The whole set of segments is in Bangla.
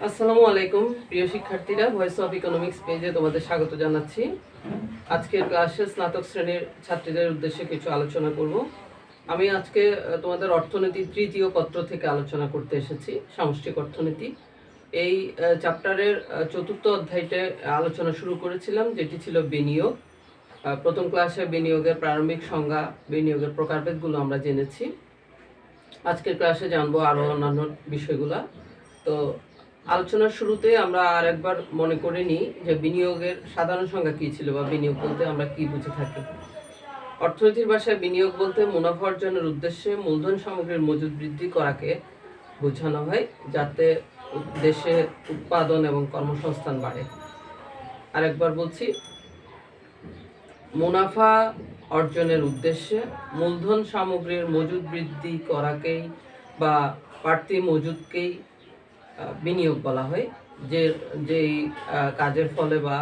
আসসালামু আলাইকুম প্রিয় শিক্ষার্থীরা, ভয়েস অফ ইকোনমিক্স পেজে তোমাদের স্বাগত জানাচ্ছি। আজকের ক্লাসে স্নাতক শ্রেণীর ছাত্রীদের উদ্দেশ্যে কিছু আলোচনা করব। আমি আজকে তোমাদের অর্থনীতি তৃতীয় পত্র থেকে আলোচনা করতে এসেছি, সামষ্টিক অর্থনীতি। এই চ্যাপ্টারের চতুর্থ অধ্যায়তে আলোচনা শুরু করেছিলাম, যেটি ছিল বিনিয়োগ। প্রথম ক্লাসে বিনিয়োগের প্রারম্ভিক সংজ্ঞা, বিনিয়োগের প্রকারভেদগুলো আমরা জেনেছি। আজকের ক্লাসে জানবো আরও অন্যান্য বিষয়গুলো। তো আলোচনার শুরুতে আমরা আর একবার মনে করে নিই যে বিনিয়োগের সাধারণ সংজ্ঞা কী ছিল, বা বিনিয়োগ বলতে আমরা কি বুঝে থাকি। অর্থনীতির ভাষায় বিনিয়োগ বলতে মুনাফা অর্জনের উদ্দেশ্যে মূলধন সামগ্রীর মজুদ বৃদ্ধি করাকে বোঝানো হয়, যাতে দেশে উৎপাদন এবং কর্মসংস্থান বাড়ে। আরেকবার বলছি, মুনাফা অর্জনের উদ্দেশ্যে মূলধন সামগ্রীর মজুদ বৃদ্ধি করাকেই বা বাড়তি মজুদকেই বিনিয়োগ বলা হয়, যেই কাজের ফলে বা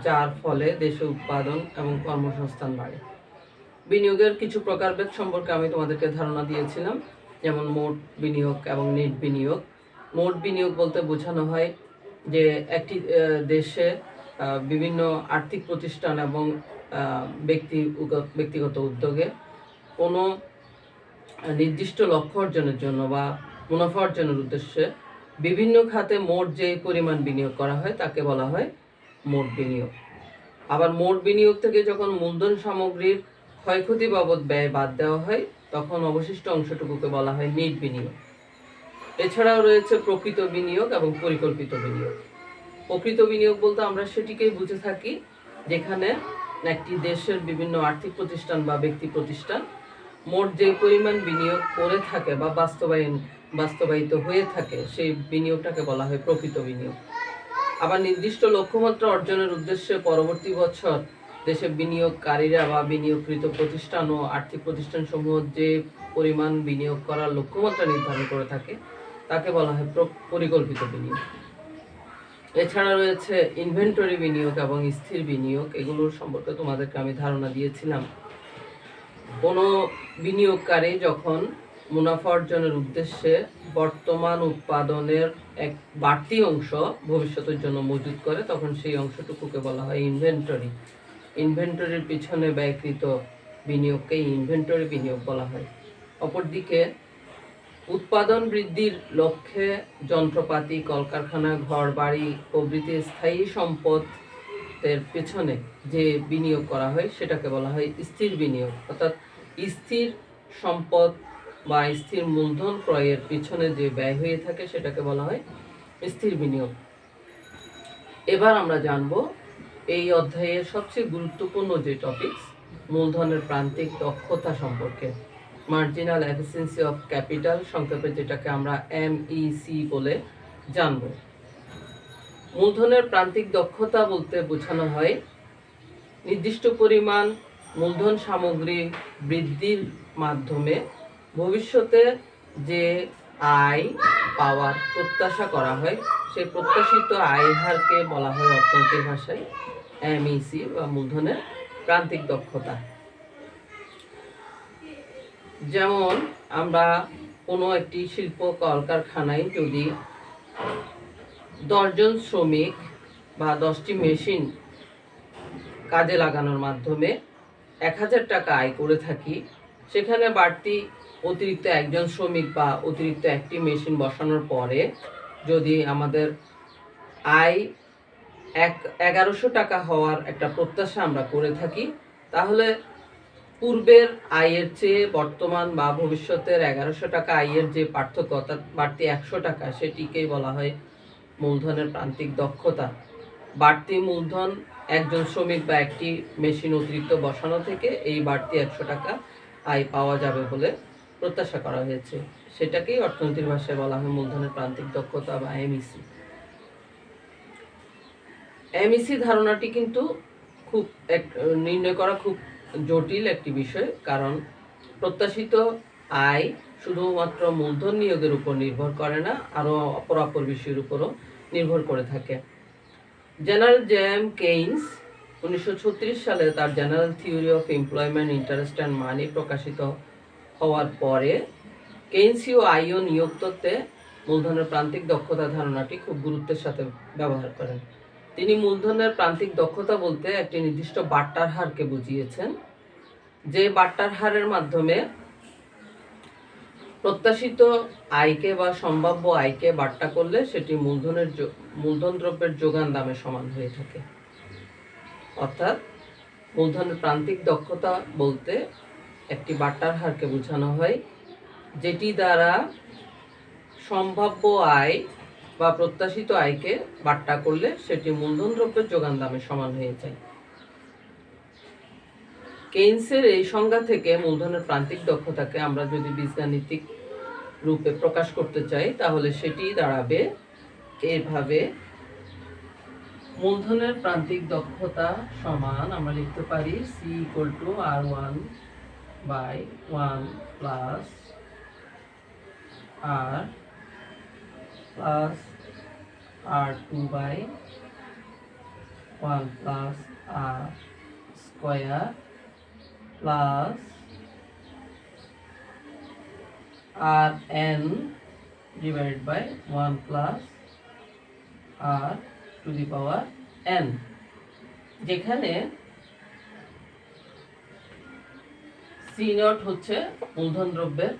যার ফলে দেশে উৎপাদন এবং কর্মসংস্থান বাড়ে। বিনিয়োগের কিছু প্রকারভেদ সম্পর্কে আমি তোমাদেরকে ধারণা দিয়েছিলাম, যেমন মোট বিনিয়োগ এবং নেট বিনিয়োগ। মোট বিনিয়োগ বলতে বোঝানো হয় যে একটি দেশে বিভিন্ন আর্থিক প্রতিষ্ঠান এবং ব্যক্তিগত উদ্যোগে কোনো নির্দিষ্ট লক্ষ্য অর্জনের জন্য বা মুনাফা অর্জনের উদ্দেশ্যে বিভিন্ন খাতে মোট যে পরিমাণ বিনিয়োগ করা হয় তাকে বলা হয় মোট বিনিয়োগ। আবার মোট বিনিয়োগ থেকে যখন মূলধন সামগ্রীর ক্ষয়ক্ষতি বাবদ ব্যয় বাদ দেওয়া হয়, তখন অবশিষ্ট অংশটুকুকে বলা হয় নেট বিনিয়োগ। এছাড়াও রয়েছে প্রকৃত বিনিয়োগ এবং পরিকল্পিত বিনিয়োগ। প্রকৃত বিনিয়োগ বলতে আমরা সেটিকেই বুঝে থাকি যেখানে একটি দেশের বিভিন্ন আর্থিক প্রতিষ্ঠান বা ব্যক্তি প্রতিষ্ঠান মোট যে পরিমাণ বিনিয়োগ করে থাকে বা বাস্তবায়িত হয়ে থাকে, সেই বিনিয়োগটাকে বলা হয় প্রকৃত বিনিয়োগ। আবার নির্দিষ্ট লক্ষ্যমাত্রা অর্জনের উদ্দেশ্যে পরবর্তী বছর দেশে বিনিয়োগকারীরা বা বিনিয়োগকৃত প্রতিষ্ঠান ও আর্থিক প্রতিষ্ঠানসমূহ যে পরিমাণ বিনিয়োগ করার লক্ষ্যমাত্রা নির্ধারণ করে থাকে তাকে বলা হয় পরিকল্পিত বিনিয়োগ। এছাড়া রয়েছে ইনভেন্টরি বিনিয়োগ এবং স্থির বিনিয়োগ। এগুলোর সম্পর্কে তোমাদেরকে আমি ধারণা দিয়েছিলাম। কোনো বিনিয়োগকারী যখন মুনাফা অর্জনের উদ্দেশ্যে বর্তমান উৎপাদনের এক বাড়তি অংশ ভবিষ্যতের জন্য মজুত করে, তখন সেই অংশটুকুকে বলা হয় ইনভেন্টরি। ইনভেন্টরির পিছনে ব্যয়কৃত বিনিয়োগকে ইনভেন্টরি বিনিয়োগ বলা হয়। অপরদিকে উৎপাদন বৃদ্ধির লক্ষ্যে যন্ত্রপাতি, কলকারখানা, ঘর বাড়ি প্রভৃতি স্থায়ী সম্পদের পেছনে যে বিনিয়োগ করা হয় সেটাকে বলা হয় স্থির বিনিয়োগ। অর্থাৎ স্থির সম্পদ বা স্থির মূলধন ক্রয়ের পিছনে যে ব্যয় হয়ে থাকে সেটাকে বলা হয় স্থির বিনিয়োগ। এবার আমরা জানব এই অধ্যায়ের সবচেয়ে গুরুত্বপূর্ণ যে টপিক, মূলধনের প্রান্তিক দক্ষতা সম্পর্কে, মার্জিনাল এফিসিয়েন্সি অফ ক্যাপিটাল, সংক্ষেপে যেটাকে আমরা MEC বলে জানব। মূলধনের প্রান্তিক দক্ষতা বলতে বোঝানো হয় নির্দিষ্ট পরিমাণ মূলধন সামগ্রী বৃদ্ধির মাধ্যমে ভবিষ্যতে যে আয় পাওয়ার প্রত্যাশা করা হয়, সেই প্রত্যাশিত আয়ের হারকে বলা হয় অর্থনীতির ভাষায় MEC বা মূলধনের প্রান্তিক দক্ষতা। যেমন আমরা কোনো একটি শিল্প কলকারখানায় যদি 10 জন শ্রমিক বা 10টি মেশিন কাজে লাগানোর মাধ্যমে 1000 টাকা আয় করে থাকি, সেখানে বাড়তি অতিরিক্ত একজন শ্রমিক বা অতিরিক্ত একটি মেশিন বসানোর পরে যদি আমাদের আয় 1100 টাকা হওয়ার একটা প্রত্যাশা আমরা করে থাকি, তাহলে পূর্বের আয়ের চেয়ে বর্তমান বা ভবিষ্যতের 1100 টাকা আয়ের যে পার্থক্য, অর্থাৎ বাড়তি 100 টাকা, সেটিকেই বলা হয় মূলধনের প্রান্তিক দক্ষতা। বাড়তি মূলধন একজন শ্রমিক বা একটি মেশিন অতিরিক্ত বসানো থেকে এই বাড়তি 100 টাকা আয় পাওয়া যাবে বলে প্রত্যাশা করা হয়েছে, সেটাকেই অর্থনীতির ভাষায় বলা হয় মূলধনের প্রান্তিক দক্ষতা বা MEC। MEC ধারণাটি কিন্তু নির্ণয় করা খুব জটিল একটি বিষয়, কারণ প্রত্যাশিত আয় শুধুমাত্র মূলধন নিয়োগের উপর নির্ভর করে না, আরও অপর বিষয়ের উপরও নির্ভর করে থাকে। জেনারেল JM কেইন্স 1936 সালে তার general theory of employment, interest and money প্রকাশিত হওয়ার পরে কেইন্সীয় আয় ও নিয়োগ তত্ত্বে মূলধনের প্রান্তিক দক্ষতা ধারণাটি খুব গুরুত্বের সাথে ব্যবহার করেন। তিনি মূলধনের প্রান্তিক দক্ষতা বলতে একটি নির্দিষ্ট বাট্টার হারকে বুঝিয়েছেন, যে বাট্টার হারের মাধ্যমে প্রত্যাশিত আয়কে বা সম্ভাব্য আয়কে বাট্টা করলে সেটি মূলধন দ্রব্যের যোগান দামের সমান হয়ে থাকে। অর্থাৎ মূলধনের প্রান্তিক দক্ষতা বলতে একটি বাট্টার হারকে বোঝানো হয়, যেটি দ্বারা সম্ভাব্য আয় বা প্রত্যাশিত আয়কে বাট্টা করলে সেটি মূলধন দ্রব্যের যোগান দামের সমান হয়ে যায়। কেইনসের এই সংজ্ঞা থেকে মূলধনের প্রান্তিক দক্ষতাকে আমরা যদি বীজগাণিতিক রূপে প্রকাশ করতে চাই তাহলে সেটি দাঁড়াবে এইভাবে: মূলধনের প্রান্তিক দক্ষতা সমান আমরা লিখতে পারি C=R1/1 plus R+R2/1 plus R square plus Rn/1 plus R⁴n, যেখানে C0 হচ্ছে মূলধন দ্রব্যের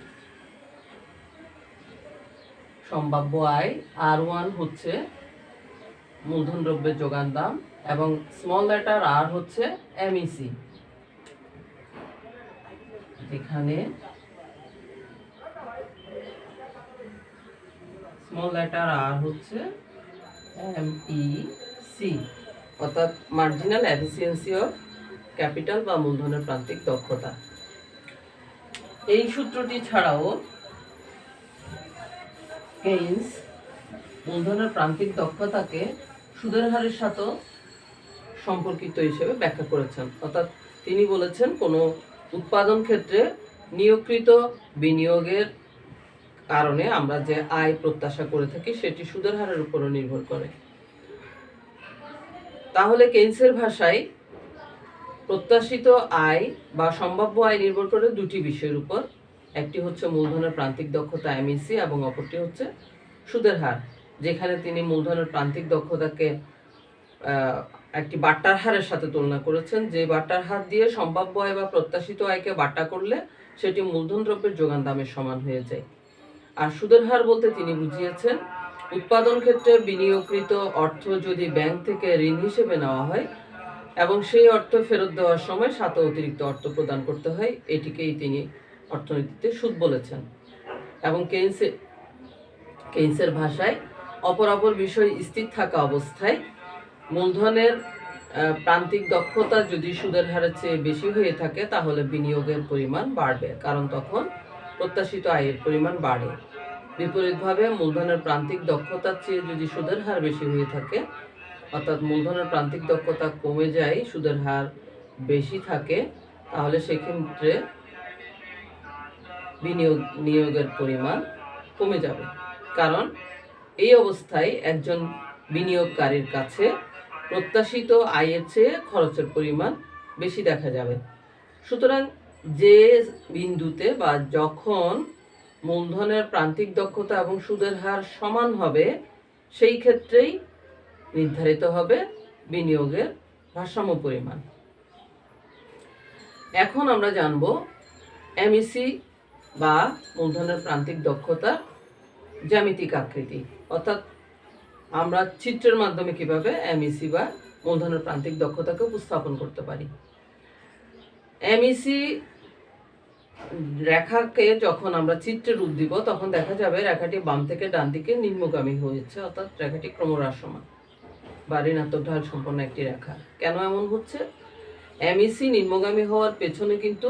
সম্ভাব্য আয়, R1 হচ্ছে মূলধন দ্রব্যের যোগান দাম এবং স্মল লেটার r হচ্ছে MEC, যেখানে স্মল লেটার r হচ্ছে MEC, অর্থাৎ মার্জিনাল এফিসিয়েন্সি অফ ক্যাপিটাল বা মূলধনের প্রান্তিক দক্ষতা। এই সূত্রটি ছাড়াও কেইনস মূলধনের প্রান্তিক দক্ষতাকে সুদের হারের সাথে সম্পর্কিত হিসেবে ব্যাখ্যা করেছেন। অর্থাৎ তিনি বলেছেন কোনো উৎপাদন ক্ষেত্রে নিয়োগকৃত বিনিয়োগের কারণে আমরা যে আয় প্রত্যাশা করে থাকি সেটি সুদের হারের উপরও নির্ভর করে। তাহলে কেইনসের ভাষায় প্রত্যাশিত আয় বা সম্ভাব্য আয় নির্ভর করে দুটি বিষয়ের উপর, একটি হচ্ছে মূলধনের প্রান্তিক দক্ষতা MEC এবং অপরটি হচ্ছে সুদের হার, যেখানে তিনি মূলধনের প্রান্তিক দক্ষতাকে একটি বাট্টার হারের সাথে তুলনা করেছেন, যে বাট্টার হার দিয়ে সম্ভাব্য আয় বা প্রত্যাশিত আয়কে বাট্টা করলে সেটি মূলধন দ্রব্যের যোগান দামের সমান হয়ে যায়। আর সুদের হার বলতে তিনি বুঝিয়েছেন উৎপাদন ক্ষেত্রে বিনিয়োগকৃত অর্থ যদি ব্যাংক থেকে ঋণ হিসেবে নেওয়া হয় এবং সেই অর্থ ফেরত দেওয়ার সময় সাথে অতিরিক্ত অর্থ প্রদান করতে হয়, এটিকেই তিনি অর্থনীতিতে সুদ বলেছেন। এবং কেইনসের ভাষায় অপর বিষয় স্থির থাকা অবস্থায় মূলধনের প্রান্তিক দক্ষতা যদি সুদের হারের চেয়ে বেশি হয়ে থাকে তাহলে বিনিয়োগের পরিমাণ বাড়বে, কারণ তখন প্রত্যাশিত আয়ের পরিমাণ বাড়ে। বিপরীতভাবে মূলধনের প্রান্তিক দক্ষতার চেয়ে যদি সুদের হার বেশি হয়ে থাকে, অর্থাৎ মূলধনের প্রান্তিক দক্ষতা কমে যায়, সুদের হার বেশি থাকে, তাহলে সেক্ষেত্রে নিয়োগের পরিমাণ কমে যাবে, কারণ এই অবস্থায় একজন বিনিয়োগকারীর কাছে প্রত্যাশিত আয়ের চেয়ে খরচের পরিমাণ বেশি দেখা যাবে। সুতরাং যে বিন্দুতে বা যখন মূলধনের প্রান্তিক দক্ষতা এবং সুদের হার সমান হবে সেই ক্ষেত্রেই নির্ধারিত হবে বিনিয়োগের ভারসাম্য পরিমাণ। এখন আমরা জানব MEC বা মূলধনের প্রান্তিক দক্ষতার জ্যামিতিক আকৃতি, অর্থাৎ আমরা চিত্রের মাধ্যমে কিভাবে MEC বা মূলধনের প্রান্তিক দক্ষতাকে উপস্থাপন করতে পারি। MEC রেখাকে যখন আমরা চিত্রে রূপ দিব তখন দেখা যাবে রেখাটি বাম থেকে ডান দিকে নিম্নগামী হয়েছে, অর্থাৎ রেখাটি ক্রমহ্রাসমান বা ঋণাত্মক ঢাল সম্পন্ন একটি রেখা। কেন এমন হচ্ছে? MEC নিম্নগামী হওয়ার পেছনে কিন্তু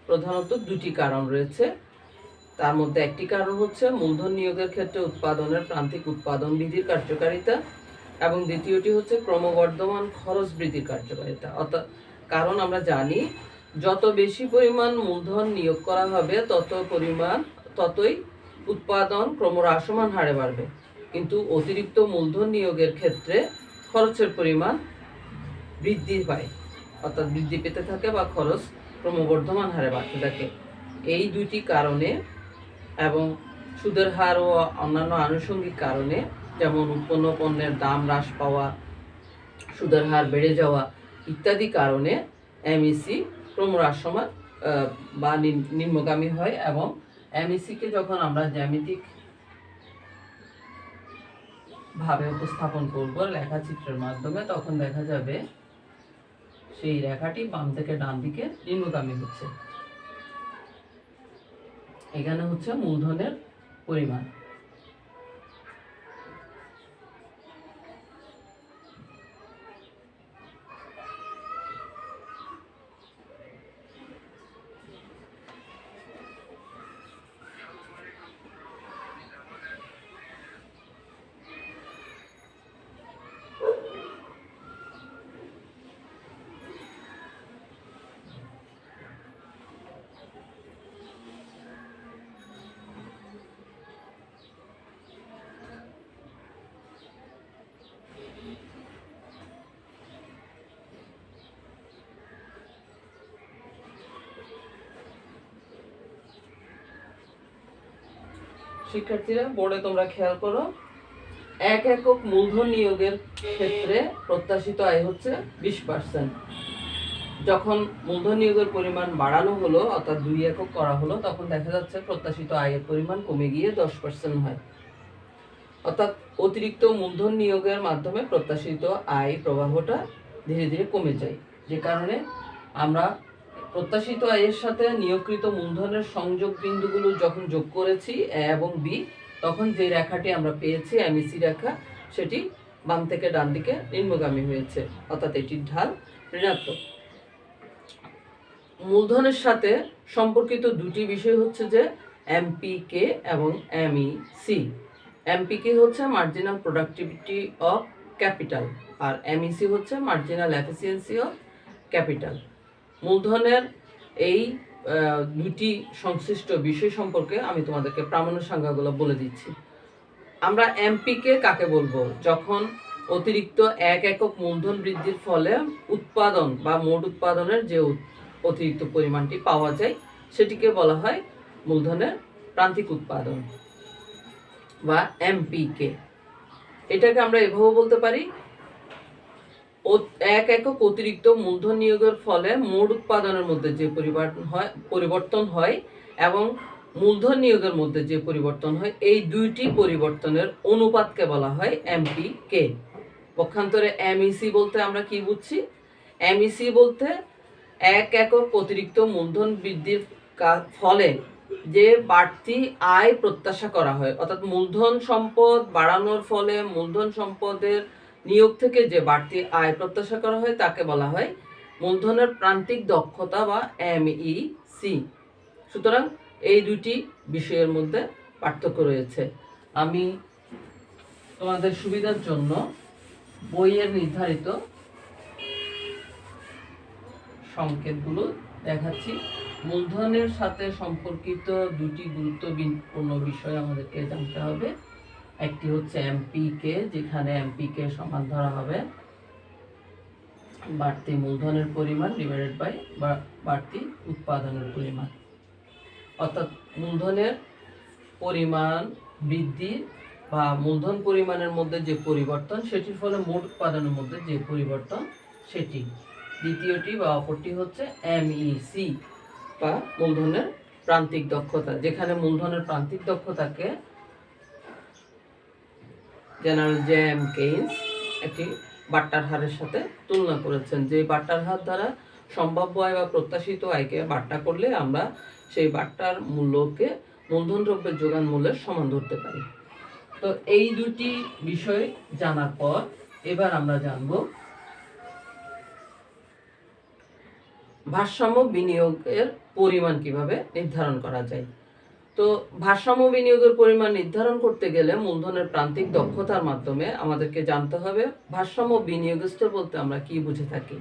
প্রধানত দুটি কারণ রয়েছে। তার মধ্যে একটি কারণ হচ্ছে মূলধন নিয়োগের ক্ষেত্রে উৎপাদনের প্রান্তিক উৎপাদন বৃদ্ধির কার্যকারিতা এবং দ্বিতীয়টি হচ্ছে ক্রমবর্ধমান খরচ বৃদ্ধির কার্যকারিতা। অর্থাৎ কারণ আমরা জানি যত বেশি পরিমাণ মূলধন নিয়োগ করা হবে ততই উৎপাদন ক্রমহ্রাসমান হারে বাড়বে, কিন্তু অতিরিক্ত মূলধন নিয়োগের ক্ষেত্রে খরচের পরিমাণ বৃদ্ধি পায়, অর্থাৎ বৃদ্ধি পেতে থাকে বা খরচ ক্রমবর্ধমান হারে বাড়তে থাকে। এই দুটি কারণে এবং সুদের হার ও অন্যান্য আনুষঙ্গিক কারণে, যেমন উৎপন্ন পণ্যের দাম হ্রাস পাওয়া, সুদের হার বেড়ে যাওয়া ইত্যাদি কারণে এমইসি ক্রমহ্রাসমান বা নিম্নগামী হয়। এবং এমইসিকে যখন আমরা জ্যামিতিক ভাবে উপস্থাপন করব লেখাচিত্রের মাধ্যমে, তখন দেখা যাবে সেই রেখাটি বাম থেকে ডান দিকে নিম্নগামী হচ্ছে। এখানে হচ্ছে মূলধনের পরিমাণ। শিক্ষার্থীরা, বোর্ডে তোমরা খেয়াল করো, 1 একক মূলধন নিয়োগের ক্ষেত্রে প্রত্যাশিত আয় হচ্ছে 20%। যখন মূলধন নিয়োগের পরিমাণ বাড়ানো হলো, অর্থাৎ 2 একক করা হলো, তখন দেখা যাচ্ছে প্রত্যাশিত আয়ের পরিমাণ কমে গিয়ে 10% হয়। অর্থাৎ অতিরিক্ত মূলধন নিয়োগের মাধ্যমে প্রত্যাশিত আয় প্রবাহটা ধীরে ধীরে কমে যায়, যে কারণে আমরা প্রত্যাশিত আয়ের সাথে নিয়োগকৃত মূলধনের সংযোগ বিন্দুগুলো যখন যোগ করেছি এ এবং বি, তখন যে রেখাটি আমরা পেয়েছি এমইসি রেখা, সেটি বাম থেকে ডান দিকে নিম্নগামী হয়েছে, অর্থাৎ এটির ঢাল ঋণাত্মক। মূলধনের সাথে সম্পর্কিত দুটি বিষয় হচ্ছে যে এমপিকে এবং এমইসি। এমপিকে হচ্ছে মার্জিনাল প্রোডাক্টিভিটি অফ ক্যাপিটাল, আর এমইসি হচ্ছে মার্জিনাল এফিসিয়েন্সি অফ ক্যাপিটাল। মূলধনের এই দুটি সংশ্লিষ্ট বিষয় সম্পর্কে আমি তোমাদেরকে প্রামাণ্য সংজ্ঞাগুলো বলে দিচ্ছি। আমরা এমপিকে কাকে বলবো? যখন অতিরিক্ত 1 একক মূলধন বৃদ্ধির ফলে উৎপাদন বা মোট উৎপাদনের যে অতিরিক্ত পরিমাণটি পাওয়া যায়, সেটিকে বলা হয় মূলধনের প্রান্তিক উৎপাদন বা এমপিকে। এটাকে আমরা এভাবে বলতে পারি, 1 একক অতিরিক্ত মূলধন নিয়োগের ফলে মোট উৎপাদনের মধ্যে যে পরিবর্তন হয় এবং মূলধন নিয়োগের মধ্যে যে পরিবর্তন হয়, এই দুইটি পরিবর্তনের অনুপাতকে বলা হয় এমপিকে। পক্ষান্তরে এমইসি বলতে আমরা কি বুঝছি? এমইসি বলতে 1 একক অতিরিক্ত মূলধন বৃদ্ধির ফলে যে বাড়তি আয় প্রত্যাশা করা হয়, অর্থাৎ মূলধন সম্পদ বাড়ানোর ফলে মূলধন সম্পদের নিয়োগ থেকে যে বাড়তি আয় প্রত্যাশা করা হয়, তাকে বলা হয় মূলধনের প্রান্তিক দক্ষতা বা এমইসি। সুতরাং এই দুটি বিষয়ের মধ্যে পার্থক্য রয়েছে। আমি তোমাদের সুবিধার জন্য বইয়ের নির্ধারিত সংকেতগুলো দেখাচ্ছি। মূলধনের সাথে সম্পর্কিত দুটি গুরুত্বপূর্ণ বিষয় আমাদেরকে জানতে হবে। একটি হচ্ছে এমপিকে, যেখানে এমপিকে সমান ধরা হবে বাড়তি মূলধনের পরিমাণ ডিভাইডেড বাই বাড়তি উৎপাদনের পরিমাণ। অর্থাৎ মূলধনের পরিমাণ বৃদ্ধি বা মূলধন পরিমাণের মধ্যে যে পরিবর্তন, সেটির ফলে মোট উৎপাদনের মধ্যে যে পরিবর্তন সেটি। দ্বিতীয়টি বা অপরটি হচ্ছে এমইসি বা মূলধনের প্রান্তিক দক্ষতা, যেখানে মূলধনের প্রান্তিক দক্ষতাকে জেনারেল জেএম কেইন্স একটি বাট্টার হারের সাথে তুলনা করেছেন, যে বাট্টার হার দ্বারা সম্ভাব্য আয় বা প্রত্যাশিত আয়কে বাট্টা করলে আমরা সেই বাট্টার মূল্যকে মূলধন দ্রব্যের যোগান মূল্যের সমান ধরতে পারি। তো এই দুটি বিষয় জানার পর এবার আমরা জানব ভারসাম্য বিনিয়োগের পরিমাণ কিভাবে নির্ধারণ করা যায়। তো ভারসাম্য বিনিয়োগের পরিমাণ নির্ধারণ করতে গেলে মূলধনের প্রান্তিক দক্ষতার মাধ্যমে আমাদেরকে জানতে হবে ভারসাম্য বিনিয়োগ স্তর বলতে আমরা কি বুঝে থাকি।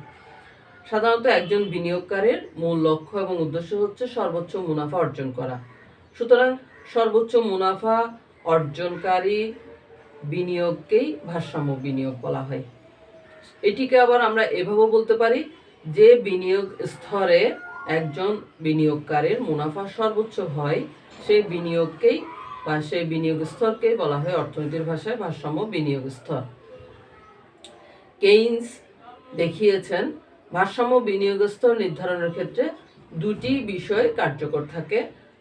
সাধারণত একজন বিনিয়োগকারীর মূল লক্ষ্য এবং উদ্দেশ্য হচ্ছে সর্বোচ্চ মুনাফা অর্জন করা। সুতরাং সর্বোচ্চ মুনাফা অর্জনকারী বিনিয়োগকেই ভারসাম্য বিনিয়োগ বলা হয়। এটিকে আবার আমরা এভাবে বলতে পারি, যে বিনিয়োগ স্তরে একজন বিনিয়োগকারীর মুনাফা সর্বোচ্চ হয়, সেই বিনিয়োগকেই বা সেই বিনিয়োগ স্তরকে বলা হয় অর্থনীতির ভাষায় ভারসাম্য বিনিয়োগ স্তর। কেইনস দেখিয়েছেন ভারসাম্য বিনিয়োগ স্তর নির্ধারণের ক্ষেত্রে দুটি বিষয় কার্যকর থাকে।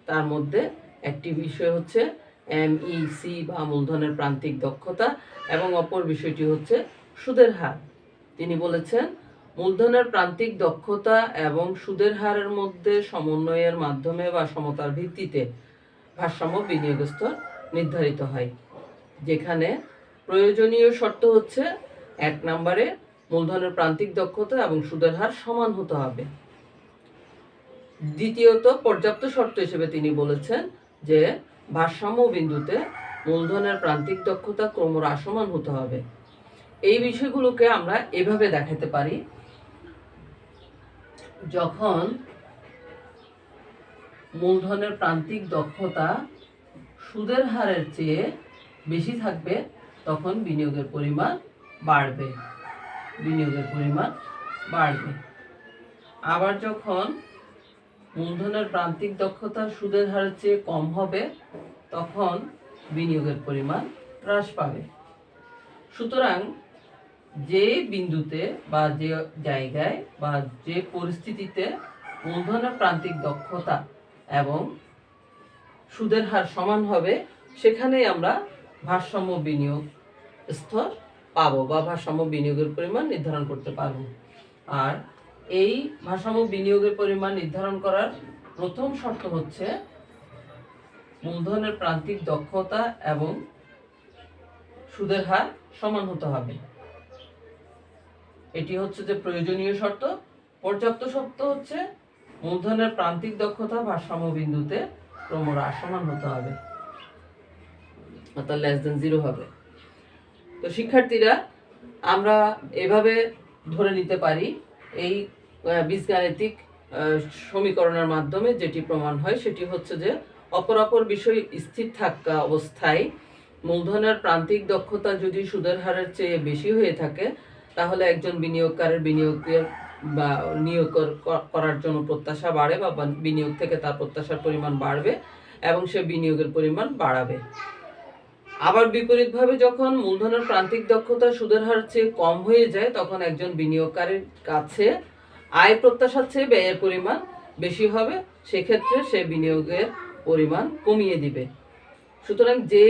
তার মধ্যে একটি বিষয় হচ্ছে এমইসি বা মূলধনের প্রান্তিক দক্ষতা এবং অপর বিষয়টি হচ্ছে সুদের হার। তিনি বলেছেন মূলধনের প্রান্তিক দক্ষতা এবং সুদের হারের মধ্যে সমন্বয়ের মাধ্যমে বা সমতার ভিত্তিতে ভারসাম্য বিনিয়োগ স্তর নির্ধারিত হয়, যেখানে প্রয়োজনীয় শর্ত হচ্ছে 1 নম্বরে মূলধনের প্রান্তিক দক্ষতা এবং সুদের হার সমান হতে হবে। দ্বিতীয়ত পর্যাপ্ত শর্ত হিসেবে তিনি বলেছেন যে ভারসাম্য বিন্দুতে মূলধনের প্রান্তিক দক্ষতা ক্রমহ্রাসমান হতে হবে। এই বিষয়গুলোকে আমরা এভাবে দেখাতে পারি, যখন মূলধনের প্রান্তিক দক্ষতা সুদের হারের চেয়ে বেশি থাকবে তখন বিনিয়োগের পরিমাণ বাড়বে। আবার যখন মূলধনের প্রান্তিক দক্ষতা সুদের হারের চেয়ে কম হবে তখন বিনিয়োগের পরিমাণ হ্রাস পাবে। সুতরাং যে বিন্দুতে বা যে জায়গায় বা যে পরিস্থিতিতে মূলধনের প্রান্তিক দক্ষতা এবং সুদের হার সমান হবে সেখানেই আমরা ভারসাম্য বিনিয়োগ স্তর পাবো বা ভারসাম্য বিনিয়োগের পরিমাণ নির্ধারণ করতে পারবো। আর এই ভারসাম্য বিনিয়োগের পরিমাণ নির্ধারণ করার প্রথম শর্ত হচ্ছে মূলধনের প্রান্তিক দক্ষতা এবং সুদের হার সমান হতে হবে। এটি হচ্ছে যে প্রয়োজনীয় শর্ত। পর্যাপ্ত শর্ত হচ্ছে মূলধনের প্রান্তিক দক্ষতা ভারসাম্য বিন্দুতে ক্রমহ্রাসমান হতে হবে, অর্থাৎ <0 হবে। তো শিক্ষার্থীরা, আমরা এভাবে ধরে নিতে পারি এই বীজগাণিতিক সমীকরণের মাধ্যমে যেটি প্রমাণ হয় সেটি হচ্ছে যে অপর বিষয় স্থির থাকা অবস্থায় মূলধনের প্রান্তিক দক্ষতা যদি সুদের হারের চেয়ে বেশি হয়ে থাকে তাহলে একজন বিনিয়োগকারীর বিনিয়োগের বা নিয়োগ করার জন্য প্রত্যাশা বাড়ে বা বিনিয়োগ থেকে তার প্রত্যাশার পরিমাণ বাড়বে এবং সে বিনিয়োগের পরিমাণ বাড়াবে। আবার বিপরীতভাবে যখন মূলধনের প্রান্তিক দক্ষতা সুদের হার চেয়ে কম হয়ে যায় তখন একজন বিনিয়োগকারীর কাছে আয় প্রত্যাশার চেয়ে ব্যয়ের পরিমাণ বেশি হবে, সেক্ষেত্রে সে বিনিয়োগের পরিমাণ কমিয়ে দিবে। সুতরাং যে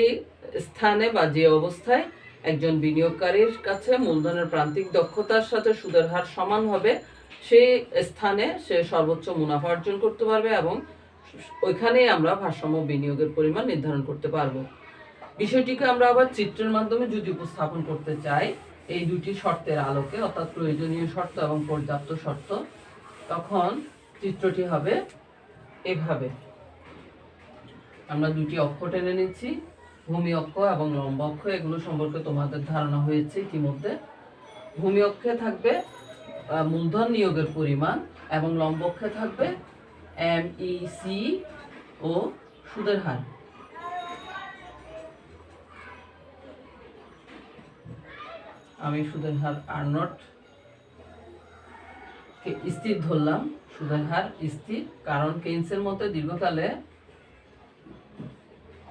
স্থানে বা যে অবস্থায় একজন বিনিয়োগকারীর কাছে মূলধনের প্রান্তিক দক্ষতার সাথে সুদের হার সমান হবে সেই স্থানে সে সর্বোচ্চ মুনাফা অর্জন করতে পারবে এবং ওইখানেই আমরা ভারসাম্য বিনিয়োগের পরিমাণ নির্ধারণ করতে পারবো। বিষয়টিকে আমরা আবার চিত্রের মাধ্যমে যদি উপস্থাপন করতে চাই এই দুটি শর্তের আলোকে, অর্থাৎ প্রয়োজনীয় শর্ত এবং পর্যাপ্ত শর্ত, তখন চিত্রটি হবে এভাবে। আমরা দুটি অক্ষ টেনে নিচ্ছি, ভূমি অক্ষ এবং লম্ব অক্ষ। এগুলো সম্পর্কে তোমাদের ধারণা হয়েছে ইতিমধ্যে। ভূমি অক্ষে থাকবে মূলধন নিয়োগের পরিমাণ এবং লম্ব অক্ষে থাকবে এমইসি ও সুদের হার। আমি সুদের হার R0 কে স্থির ধরলাম। সুদের হার স্থির, কারণ কেইনসের মতে দীর্ঘকালে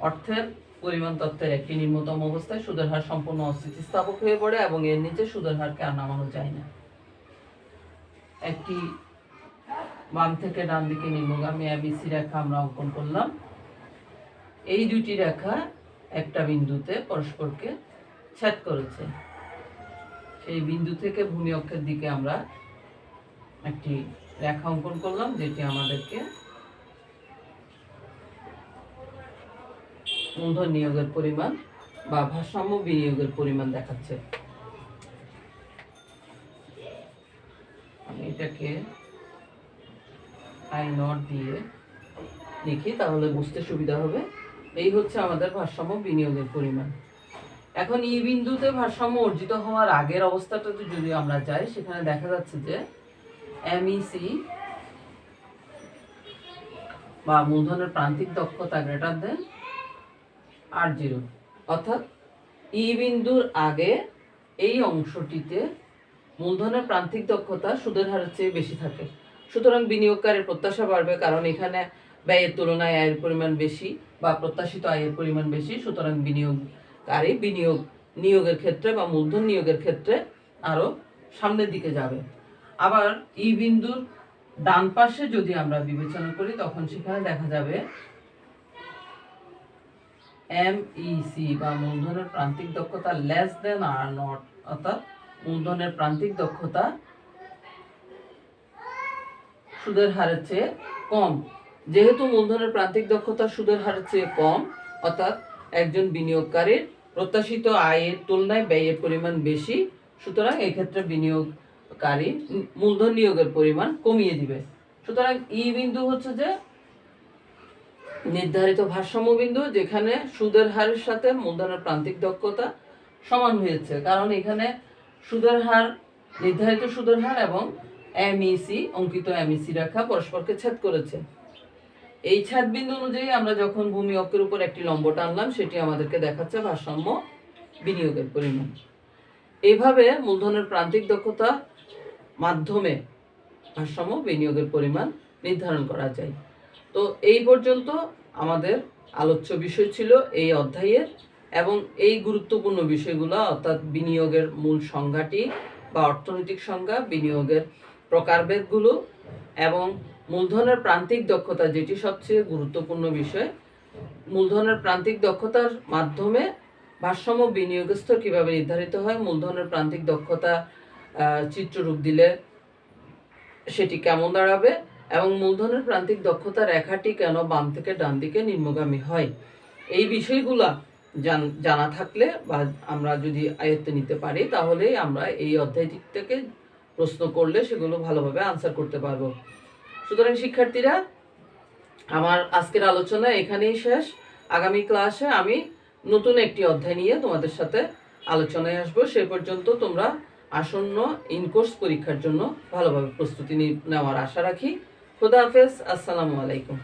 অর্থের পরিমাণ তত্ত্বের একটি নিম্নতম অবস্থায় সুদের হার সম্পূর্ণ অস্থিতিস্থাপক হয়ে পড়ে এবং এর নিচে সুদের হারকে আর নামানো যায় না। একটি বাম থেকে ডান দিকে নিম্নগামী ABC রেখা আমরা অঙ্কন করলাম। এই দুটি রেখা একটা বিন্দুতে পরস্পরকে ছেদ করেছে। সেই বিন্দু থেকে ভূমি অক্ষের দিকে আমরা একটি রেখা অঙ্কন করলাম, যেটি আমাদেরকে মূলধন নিয়োগের পরিমাণ বা ভারসাম্য বিনিয়োগের পরিমাণ দেখাচ্ছে। আমি এটাকে I0 দিয়ে লিখি, তাহলে বুঝতে সুবিধা হবে। এই হচ্ছে আমাদের ভারসাম্য বিনিয়োগের পরিমাণ। এখন এই বিন্দুতে ভারসাম্য অর্জিত হওয়ার আগের অবস্থাটাতে যদি আমরা যাই, সেখানে দেখা যাচ্ছে যে এমইসি বা মূলধনের প্রান্তিক দক্ষতা গ্রেটার দেন R0, অর্থাৎ ই বিন্দুর আগে এই অংশটিতে মূলধনের প্রান্তিক দক্ষতা সুদের হারের চেয়ে বেশি থাকে। সুতরাং বিনিয়োগকারীর প্রত্যাশা বাড়বে, কারণ এখানে ব্যয়ের তুলনায় আয়ের পরিমাণ বেশি বা প্রত্যাশিত আয়ের পরিমাণ বেশি, সুতরাং বিনিয়োগকারী নিয়োগের ক্ষেত্রে বা মূলধন নিয়োগের ক্ষেত্রে আরো সামনের দিকে যাবে। আবার ই বিন্দুর ডান পাশে যদি আমরা বিবেচনা করি তখন সেখানে দেখা যাবে এমইসি বা মূলধনের প্রান্তিক দক্ষতা লেস দেন আর নট, অর্থাৎ মূলধনের প্রান্তিক দক্ষতা সুদের হারের চেয়ে কম। যেহেতু মূলধনের প্রান্তিক দক্ষতা সুদের হারের চেয়ে কম, অর্থাৎ একজন বিনিয়োগকারীর প্রত্যাশিত আয়ের তুলনায় ব্যয়ের পরিমাণ বেশি, সুতরাং এই ক্ষেত্রে বিনিয়োগকারী মূলধন নিয়োগের পরিমাণ কমিয়ে দিবে। সুতরাং ই বিন্দু হচ্ছে যে নির্ধারিত ভারসাম্য বিন্দু, যেখানে সুদের হারের সাথে মূলধনের প্রান্তিক দক্ষতা সমান হয়েছে, কারণ এখানে সুদের হার, নির্ধারিত সুদের হার এবং এমইসি, অঙ্কিত এমইসি রেখা পরস্পরকে ছেদ করেছে। এই ছেদ বিন্দু অনুযায়ী আমরা যখন ভূমি অক্ষের উপর একটি লম্ব টানলাম, সেটি আমাদেরকে দেখাচ্ছে ভারসাম্য বিনিয়োগের পরিমাণ। এইভাবে মূলধনের প্রান্তিক দক্ষতা মাধ্যমে ভারসাম্য বিনিয়োগের পরিমাণ নির্ধারণ করা যায়। তো এই পর্যন্ত আমাদের আলোচ্য বিষয় ছিল এই অধ্যায়ের, এবং এই গুরুত্বপূর্ণ বিষয়গুলো অর্থাৎ বিনিয়োগের মূল সংজ্ঞাটি বা অর্থনৈতিক সংজ্ঞা, বিনিয়োগের প্রকারভেদগুলো এবং মূলধনের প্রান্তিক দক্ষতা, যেটি সবচেয়ে গুরুত্বপূর্ণ বিষয়। মূলধনের প্রান্তিক দক্ষতার মাধ্যমে ভারসাম্য বিনিয়োগ স্তর কীভাবে নির্ধারিত হয়, মূলধনের প্রান্তিক দক্ষতা চিত্ররূপ দিলে সেটি কেমন দাঁড়াবে, এবং মূলধনের প্রান্তিক দক্ষতা রেখাটি কেন বাম থেকে ডান দিকে নিম্নগামী হয়, এই বিষয়গুলা জানা থাকলে বা আমরা যদি আয়ত্তে নিতে পারি, তাহলে আমরা এই অধ্যায়টি থেকে প্রশ্ন করলে সেগুলো ভালোভাবে আনসার করতে পারবো। সুতরাং শিক্ষার্থীরা, আমার আজকের আলোচনা এখানেই শেষ। আগামী ক্লাসে আমি নতুন একটি অধ্যায় নিয়ে তোমাদের সাথে আলোচনায় আসবো। সে পর্যন্ত তোমরা আসন্ন ইনকোর্স পরীক্ষার জন্য ভালোভাবে প্রস্তুতি নেওয়ার আশা রাখি। খোদা হাফেজ, আসসালামু আলাইকুম।